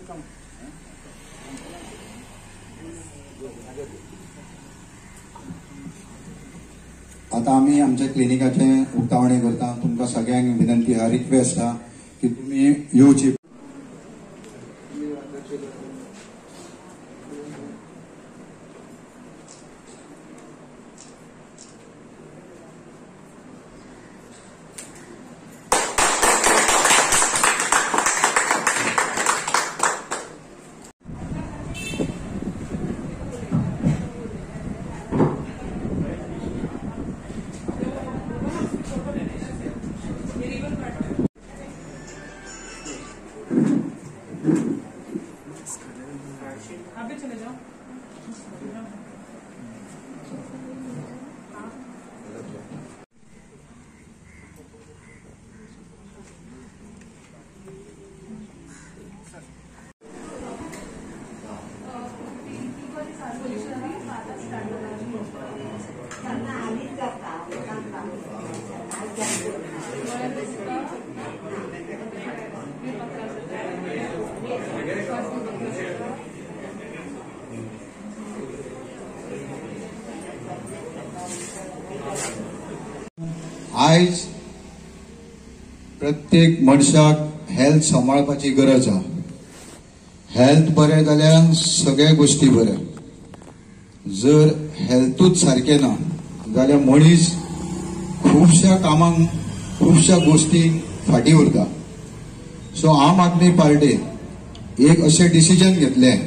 आता आम्ही आमच्या क्लिनिकाचे उक्तावणे करता. तुमकां सगळ्यांक विनंती हा, रिक्वेस्ट हा की तुम्ही येवची. आयज प्रत्येक मनशाक हेल्थ सांबाळपाची गरज आहा. हेल्थ बरें जाल्यार सगळ्या गोष्टी बऱ्या. जर हेल्थूच सारकें ना जाल्यार मनीस खुबश्या कामांक खुबश्या गोष्टींक फाटीं उरता. सो आम आदमी पार्टीन एक अशें डिसिजन घेतलें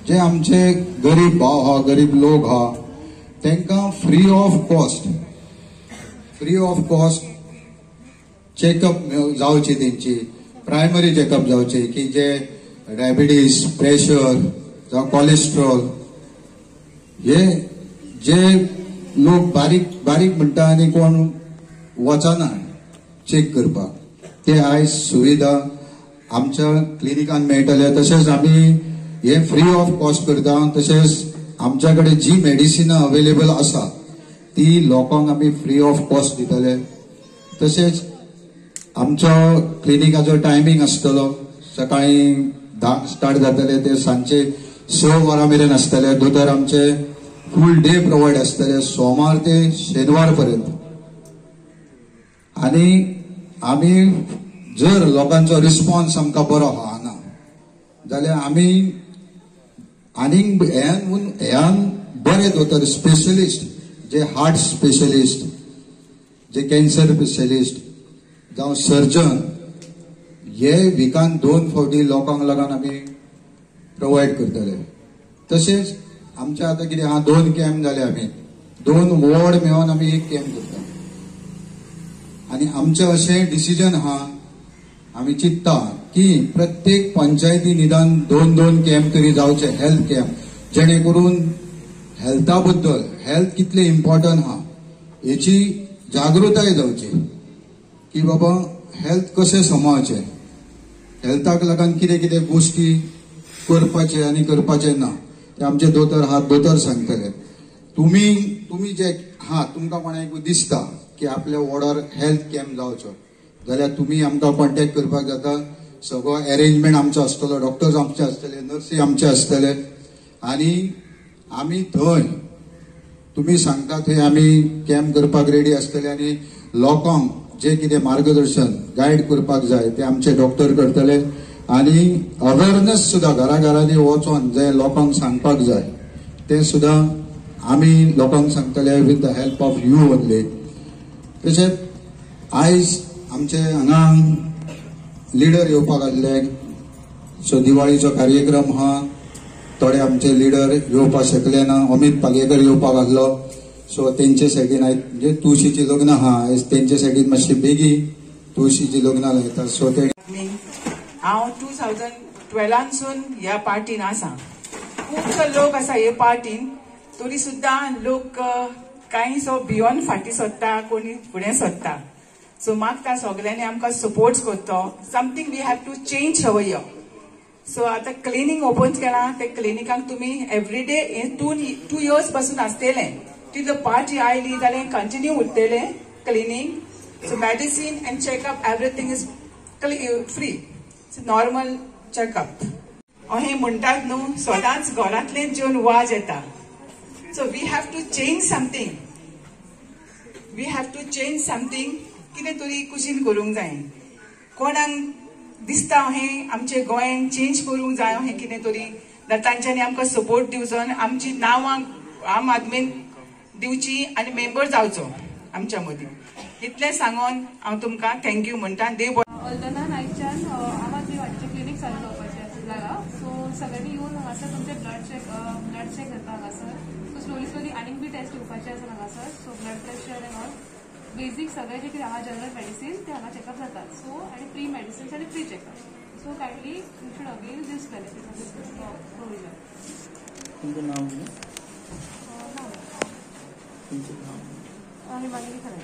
जे आमचे गरीब भाव हा, गरीब लोक हा, तांकां फ्री ऑफ कॉस्ट चेकअप जावचे, तेंची प्रायमरी चेकअप जावचे की जे डायबिटीज, प्रेशर जावं कोलेस्ट्रॉल हे जे लोक बारीक म्हणटा आनी कोण वचना चेक करपाक, ते आयज सुविधा आमच्या क्लिनिकान मेळटले. तशेंच आमी हे फ्री ऑफ कॉस्ट करता. तशेंच आमच्या कडेन जी मेडिसिना अवेलेबल आसा ती लोकांक आमी फ्री ऑफ कॉस्ट दितले. तशेंच आमचो क्लिनिकाचो टायमिंग आसतलो, सकाळी 10 स्टार्ट जातले ते सांजचे 6 वरां मेरेन आसतले. दोतोर आमचे फूल डे प्रोवायड आसतले सोमार ते शेनवार पर्यंत. आनी आमी जर लोकांचो रिस्पॉन्स आमकां बरो आना जाल्यार आमी आनीक ह्यान बरे दोतोर स्पेशलिस्ट, जे हार्ट स्पेशलिस्ट, जे कॅन्सर स्पेशलिस्ट जावं सर्जन, हे विकान 2 फावटी लोकांक लागून आमी प्रोवायड करतले. तशेंच आमचे आतां कितें हा, 2 कॅम्प जाले. आमी 2 वॉर्ड मेळोन आमी एक कॅम्प करता. आनी आमचें अशें डिसिजन हा, आमी चिंतता की प्रत्येक पंचायती निदान 2-2 कॅम्प तरी जावचे, हेल्थ कॅम्प, जेणे करून हेल्था बद्दल, हेल्थ कितले इम्पॉर्टंट हा हेची जागृताय जावची की बाबा हेल्थ कशें सांबाळचें, हेल्थाक लागून कितें कितें गोष्टी करपाचे आनी करपाचे ना ते आमचे दोतोर हा, दोतोर सांगतले. तुम्ही जे हा, तुमकां कोणाक दिसता की आपल्या वॉर्डार हेल्थ कॅम्प जावचो जाल्यार तुम्ही आमकां कॉन्टॅक्ट करपाक जाता. सगळो अरेंजमेंट आमचो आसतलो, डॉक्टर्स आमचे आसतले, नर्सी आमचे आसतले आनी आमी थंय तुम्ही सांगता थंय आमी कॅम्प करपाक रेडी आसतले. आनी लोकांक जे कितें मार्गदर्शन गायड करपाक जाय ते आमचे डॉक्टर करतले. आनी अवेअरनेस सुद्धा घराघरांनी वचोन जे लोकांक सांगपाक जाय ते सुद्धा आमी लोकांक सांगतले with the help of you only. तशेंच आयज आमचे हांगा लिडर येवपाक आसले. सो दिवाळीचो कार्यक्रम हा, थोडे आमचे लिडर येवपाक शकले ना. अमित पागेकर येवपाक आसलो. सो तेंचे सायडीन आयज म्हणजे तुळशीची लग्न हा, आयज तेंचे सायडीन मातशी बेगी तुळशीची लग्नां लायतात. सो ते हांव 2012 ह्या पार्टीन आसा. खुबसो लोक आसा हे पार्टीन, तरी सुद्धा लोक काही सो बियॉन्ड फाटी सोदता, कोणी फुडें सोदता. सो मागता सगळ्यांनी आमकां सपोर्ट करतो. Something we have to change our here. So आता क्लिनिक ओपन केला. ते क्लिनिकाक तुम्ही एवरीडे 2 इयर्स पासून आसतले. ती जर पार्टी आयली जाल्यार कंटिन्यू उरतले clinic. So medicine and checkup everything is free. Normal checkup. अहें म्हणटात न्हू सदांच घरांतलेच जेवन वाज येता. So we have to change something. We have to change something. कितें तरी कुशीन करूंक जाय. कोणाक दिसता अहें आमचे गोंयान चेंज करूंक जाय अहें कितें तरी तांच्यांनी आमकां सपोर्ट दिवचो आनी आमची नांवां आम आदमीन दिवची आनी मेंबर जावचो आमच्या मदीं. इतलें सांगून हांव तुमकां थँक्यू म्हणटा. देव अल्दना नायकच्यान आवाज वाडीचे क्लिनीक चालू जावपाचें जालां. सो सगळ्यांनी येवन हांगासर तुमचे ब्लड चेक करता हांगासर. सो स्लोली आनीक बी टेस्ट येवपाचे आसा हांगासर. So blood pressure and all बेसीक सगळे जे कितें आहा जनरल मेडिसीन ते हांगा चेकअप जातात. सो आनी फ्री मेडिसिन्स आनी free checkup. So kindly you should avail this benefit of this provision. तुमचं नाव हिमांगी खरे.